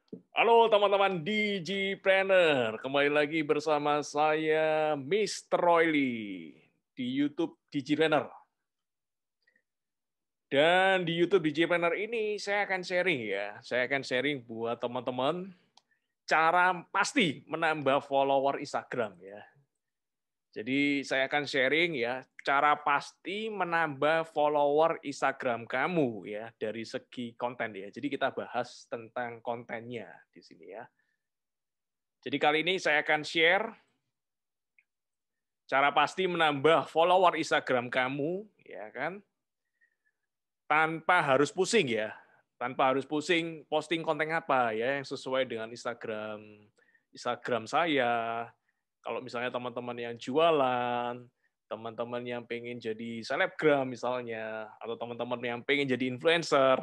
Halo teman-teman Digipreneur, kembali lagi bersama saya Mr. Royli di YouTube Digipreneur. Dan di YouTube Digipreneur ini saya akan sharing ya, saya akan sharing buat teman-teman cara pasti menambah follower Instagram ya. Jadi saya akan sharing ya, cara pasti menambah follower Instagram kamu ya dari segi konten ya. Jadi kita bahas tentang kontennya di sini ya. Jadi kali ini saya akan share cara pasti menambah follower Instagram kamu, ya kan? Tanpa harus pusing ya. Tanpa harus pusing posting konten apa ya yang sesuai dengan Instagram saya. Kalau misalnya teman-teman yang jualan, teman-teman yang pengen jadi selebgram misalnya, atau teman-teman yang pengen jadi influencer,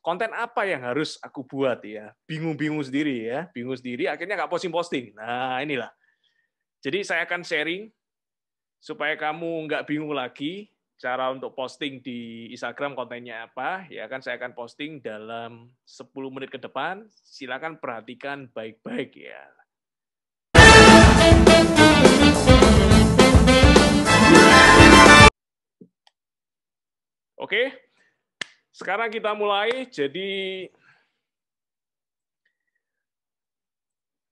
konten apa yang harus aku buat ya? Bingung-bingung sendiri ya, bingung sendiri akhirnya nggak posting-posting. Nah, inilah. Jadi saya akan sharing supaya kamu nggak bingung lagi cara untuk posting di Instagram kontennya apa, ya kan saya akan posting dalam 10 menit ke depan. Silakan perhatikan baik-baik ya. Oke, sekarang kita mulai. Jadi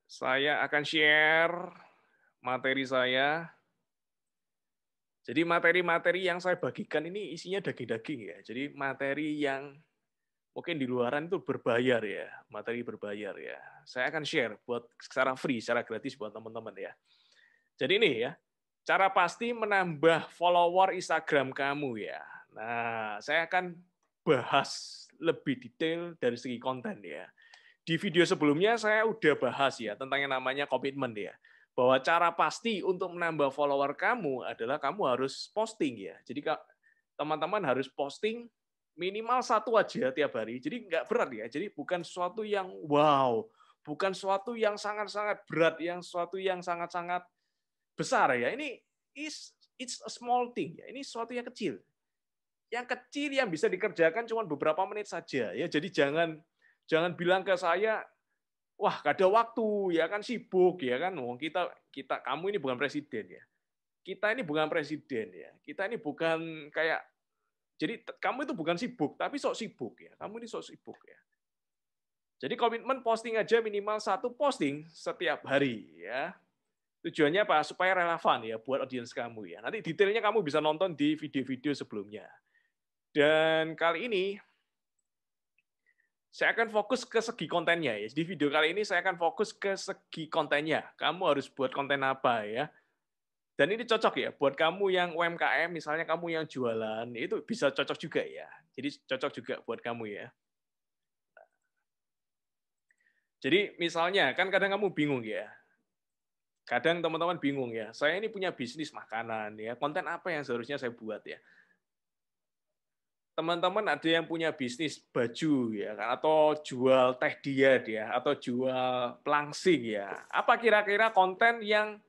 saya akan share materi saya. Jadi materi-materi yang saya bagikan ini isinya daging-daging ya. Jadi materi yang mungkin di luaran itu berbayar ya, materi berbayar ya. Saya akan share buat secara free, secara gratis buat teman-teman ya. Jadi ini ya, cara pasti menambah follower Instagram kamu ya. Nah, saya akan bahas lebih detail dari segi konten ya. Di video sebelumnya saya udah bahas ya tentang yang namanya komitmen ya. Bahwa cara pasti untuk menambah follower kamu adalah kamu harus posting ya. Jadi teman-teman harus posting minimal satu aja tiap hari. Jadi nggak berat ya. Jadi bukan sesuatu yang wow, bukan sesuatu yang sangat-sangat berat, yang sesuatu yang sangat-sangat besar ya. Ini it's a small thing ya. Ini sesuatu yang kecil. Yang kecil yang bisa dikerjakan cuma beberapa menit saja ya. Jadi jangan bilang ke saya, wah gak ada waktu ya kan, sibuk ya kan. Wong kita kamu ini bukan presiden ya. Kita ini bukan presiden ya. Kita ini bukan kayak, jadi kamu itu bukan sibuk, tapi sok sibuk ya. Kamu ini sok sibuk ya. Jadi komitmen posting aja minimal satu posting setiap hari ya. Tujuannya apa? Supaya relevan ya buat audiens kamu ya. Nanti detailnya kamu bisa nonton di video-video sebelumnya. Dan kali ini saya akan fokus ke segi kontennya ya. Di video kali ini saya akan fokus ke segi kontennya. Kamu harus buat konten apa ya. Dan ini cocok ya buat kamu yang UMKM, misalnya kamu yang jualan, itu bisa cocok juga ya. Jadi cocok juga buat kamu ya. Jadi misalnya, kan kadang kamu bingung ya. Kadang teman-teman bingung ya, saya ini punya bisnis makanan ya, konten apa yang seharusnya saya buat ya. Teman-teman ada yang punya bisnis baju ya kan, atau jual teh diet ya, atau jual pelangsing ya. Apa kira-kira konten yang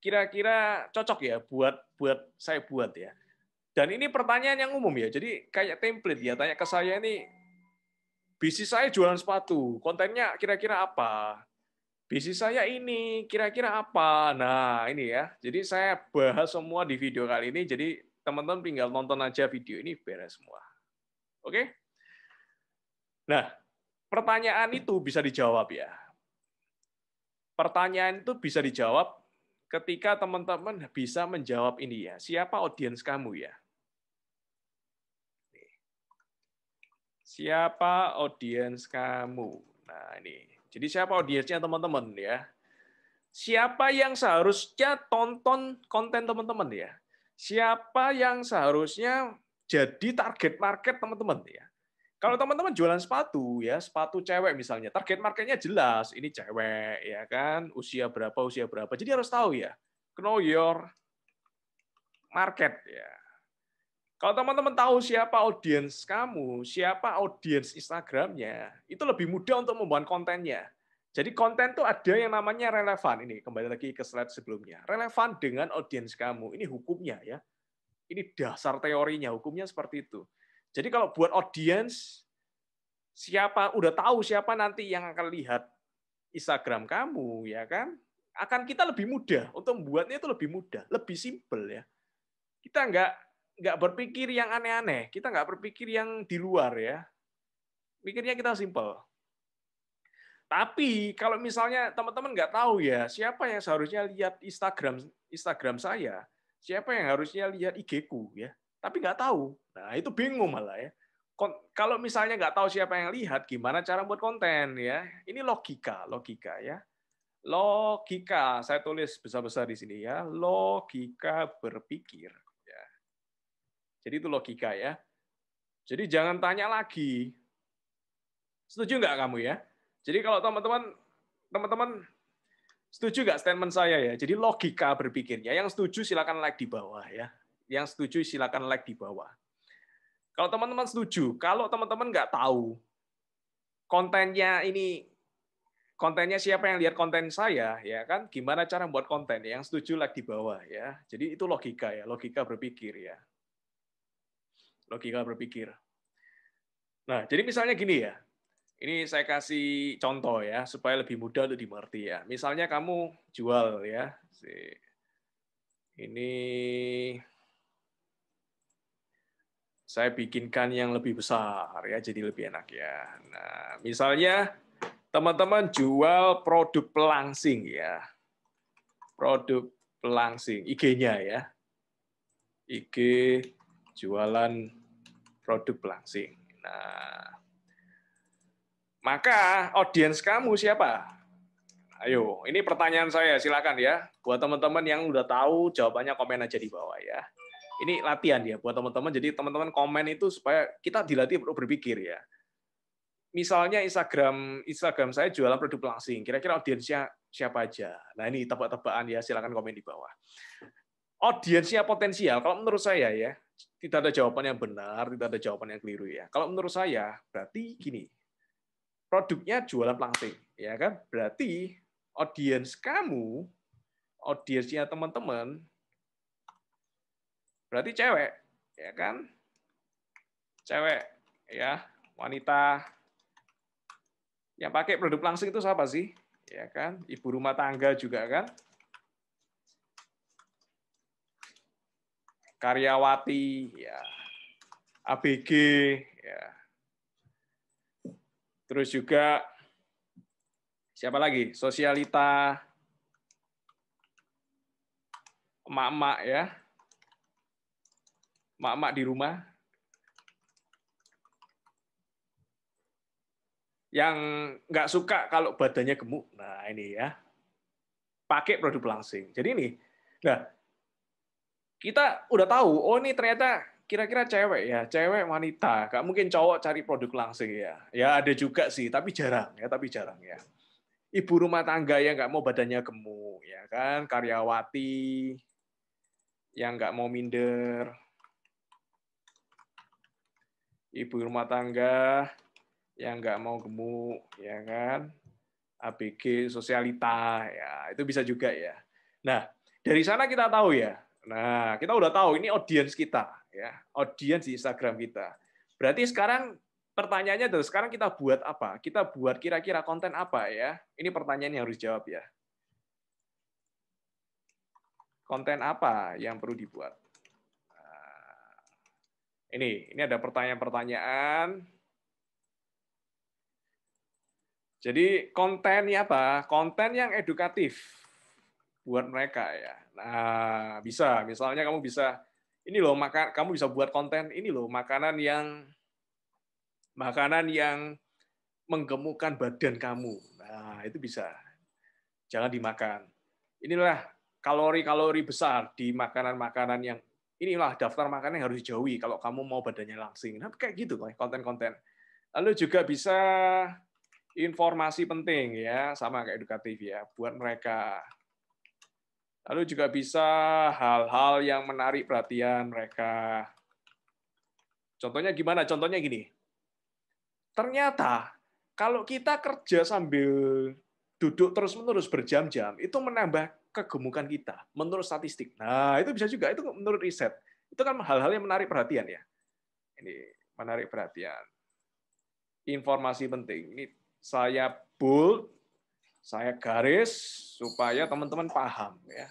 kira-kira cocok ya buat buat saya buat ya. Dan ini pertanyaan yang umum ya. Jadi kayak template ya, tanya ke saya ini, bisnis saya jualan sepatu, kontennya kira-kira apa? Bisnis saya ini kira-kira apa? Nah, ini ya. Jadi saya bahas semua di video kali ini. Jadi teman-teman tinggal nonton aja video ini beres semua. Oke? Nah, pertanyaan itu bisa dijawab ya. Pertanyaan itu bisa dijawab ketika teman-teman bisa menjawab ini ya. Siapa audiens kamu ya? Siapa audiens kamu? Nah, ini. Jadi siapa audiensnya teman-teman ya? Siapa yang seharusnya tonton konten teman-teman ya? Siapa yang seharusnya jadi target market teman-teman ya? Kalau teman-teman jualan sepatu ya, sepatu cewek misalnya, target marketnya jelas, ini cewek ya kan, usia berapa. Jadi harus tahu ya, know your market ya. Kalau teman-teman tahu siapa audiens kamu, siapa audiens Instagramnya, itu lebih mudah untuk membuat kontennya. Jadi konten tuh ada yang namanya relevan. Ini kembali lagi ke slide sebelumnya. Relevan dengan audiens kamu. Ini hukumnya ya. Ini dasar teorinya, hukumnya seperti itu. Jadi kalau buat audiens, udah tahu siapa nanti yang akan lihat Instagram kamu, ya kan? Akan kita lebih mudah untuk membuatnya itu lebih mudah, lebih simpel ya. Kita nggak berpikir yang aneh-aneh, kita nggak berpikir yang di luar ya. Pikirnya kita simpel. Tapi kalau misalnya teman-teman nggak tahu ya, siapa yang seharusnya lihat Instagram saya, siapa yang harusnya lihat IG-ku ya, tapi nggak tahu. Nah itu bingung malah ya. Kalau misalnya nggak tahu siapa yang lihat, gimana cara buat konten ya? Ini logika ya. Logika, saya tulis besar-besar di sini ya. Logika berpikir. Ya. Jadi itu logika ya. Jadi jangan tanya lagi. Setuju nggak kamu ya? Jadi kalau teman-teman setuju nggak statement saya ya? Jadi logika berpikirnya. Yang setuju silakan like di bawah ya. Yang setuju silakan like di bawah. Kalau teman-teman setuju, kalau teman-teman nggak tahu kontennya siapa yang lihat konten saya, ya kan? Gimana cara buat konten? Yang setuju like di bawah ya. Jadi itu logika ya, logika berpikir ya. Logika berpikir. Nah, jadi misalnya gini ya. Ini saya kasih contoh ya, supaya lebih mudah untuk dimengerti ya. Misalnya kamu jual ya, ini saya bikinkan yang lebih besar ya, jadi lebih enak ya. Nah, misalnya teman-teman jual produk pelangsing ya, produk pelangsing, IG-nya ya, IG jualan produk pelangsing. Nah, maka audiens kamu siapa? Ayo, ini pertanyaan saya, silakan ya. Buat teman-teman yang udah tahu, jawabannya komen aja di bawah ya. Ini latihan ya buat teman-teman. Jadi teman-teman komen itu supaya kita dilatih berpikir ya. Misalnya Instagram saya jualan produk langsing. Kira-kira audiensnya siapa aja? Nah ini tebak-tebakan ya. Silakan komen di bawah. Audiensnya potensial. Kalau menurut saya ya, tidak ada jawaban yang benar, tidak ada jawaban yang keliru ya. Kalau menurut saya berarti gini. Produknya jualan langsing, ya kan? Berarti audiensnya teman-teman, berarti cewek, ya kan? Cewek, ya, wanita. Yang pakai produk langsing itu siapa sih? Ya kan? Ibu rumah tangga juga kan? Karyawati, ya. ABG, ya. Terus juga siapa lagi? Sosialita, emak-emak ya. Emak-emak di rumah. Yang nggak suka kalau badannya gemuk. Nah, ini ya. Pakai produk langsing. Jadi ini, nah, kita udah tahu, oh ini ternyata kira-kira cewek ya, cewek wanita. Nggak mungkin cowok cari produk langsing ya. Ya ada juga sih, tapi jarang ya. Ibu rumah tangga yang nggak mau badannya gemuk, ya kan? Karyawati yang nggak mau minder. Ibu rumah tangga yang nggak mau gemuk, ya kan? ABG, sosialita, ya itu bisa juga ya. Nah, dari sana kita tahu ya. Nah, kita udah tahu ini audiens kita, ya, audiens di Instagram kita. Berarti sekarang pertanyaannya adalah sekarang kita buat apa? Kita buat kira-kira konten apa ya? Ini pertanyaan yang harus dijawab ya. Konten apa yang perlu dibuat? Nah, ini ada pertanyaan-pertanyaan. Jadi kontennya apa? Konten yang edukatif buat mereka ya. Nah, bisa. Misalnya kamu bisa ini loh, kamu bisa buat konten ini loh, makanan yang menggemukkan badan kamu. Nah, itu bisa. Jangan dimakan. Inilah kalori-kalori besar di makanan-makanan yang inilah daftar makanan yang harus dijauhi kalau kamu mau badannya langsing. Nah, kayak gitu konten-konten. Lalu juga bisa informasi penting ya, sama kayak edukatif ya buat mereka. Lalu juga bisa hal-hal yang menarik perhatian mereka. Contohnya gimana? Contohnya gini. Ternyata kalau kita kerja sambil duduk terus-menerus berjam-jam, itu menambah kegemukan kita menurut statistik. Nah, itu bisa juga, itu menurut riset. Itu kan hal-hal yang menarik perhatian ya. Ini menarik perhatian. informasi penting. Ini saya bold, saya garis supaya teman-teman paham ya.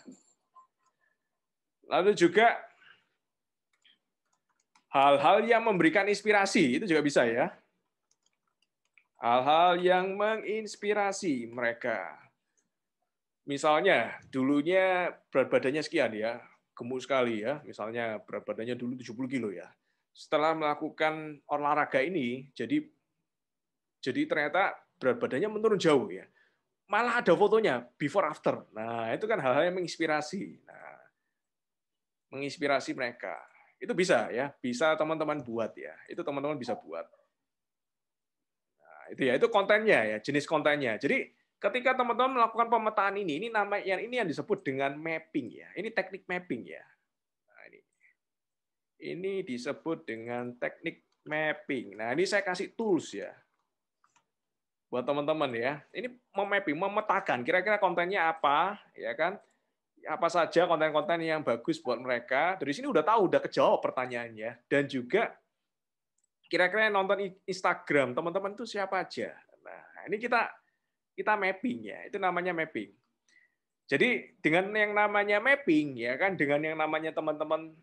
Lalu juga hal-hal yang memberikan inspirasi itu juga bisa ya. Hal-hal yang menginspirasi mereka. Misalnya dulunya berat badannya sekian ya, gemuk sekali ya. Misalnya berat badannya dulu 70 kilo ya. Setelah melakukan olahraga ini, jadi ternyata berat badannya menurun jauh ya. Malah ada fotonya before after. Nah, itu kan hal-hal yang menginspirasi. Nah, menginspirasi mereka. Itu bisa ya, bisa teman-teman buat ya. Itu teman-teman bisa buat. Nah, itu ya, itu kontennya ya, jenis kontennya. Jadi ketika teman-teman melakukan pemetaan ini yang disebut dengan mapping ya. Ini teknik mapping ya. Nah, ini disebut dengan teknik mapping. Nah, ini saya kasih tools ya. Buat teman-teman ya. Ini memapping, memetakan kira-kira kontennya apa, ya kan? Apa saja konten-konten yang bagus buat mereka. Dari sini udah tahu, udah kejawab pertanyaannya. Dan juga kira-kira yang nonton Instagram teman-teman itu siapa aja. Nah, ini kita mapping ya. Itu namanya mapping. Jadi dengan yang namanya mapping ya kan, dengan yang namanya teman-teman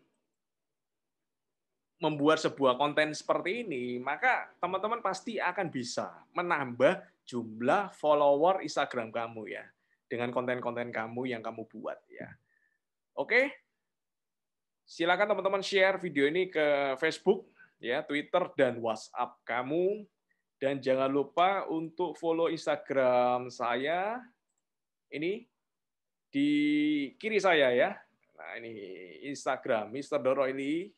membuat sebuah konten seperti ini, maka teman-teman pasti akan bisa menambah jumlah follower Instagram kamu ya dengan konten-konten kamu yang kamu buat ya. Oke? Silakan teman-teman share video ini ke Facebook, ya, Twitter dan WhatsApp kamu, dan jangan lupa untuk follow Instagram saya ini di kiri saya ya. Nah, ini Instagram Mr. Doroili.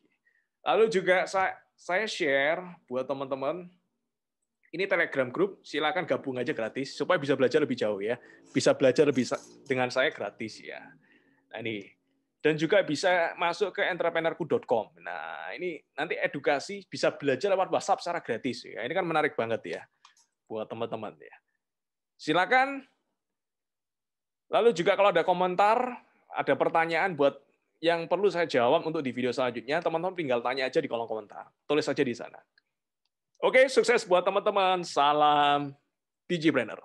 Lalu juga saya share buat teman-teman, ini Telegram Group, silakan gabung aja gratis, supaya bisa belajar lebih jauh ya. Bisa belajar lebih dengan saya gratis ya. Nah ini. Dan juga bisa masuk ke entrepreneurku.com. Nah ini nanti edukasi, bisa belajar lewat WhatsApp secara gratis. Ya. Ini kan menarik banget ya, buat teman-teman ya. Silakan. Lalu juga kalau ada komentar, ada pertanyaan buat yang perlu saya jawab untuk di video selanjutnya, teman-teman tinggal tanya aja di kolom komentar. Tulis aja di sana. Oke, sukses buat teman-teman. Salam Digipreneur.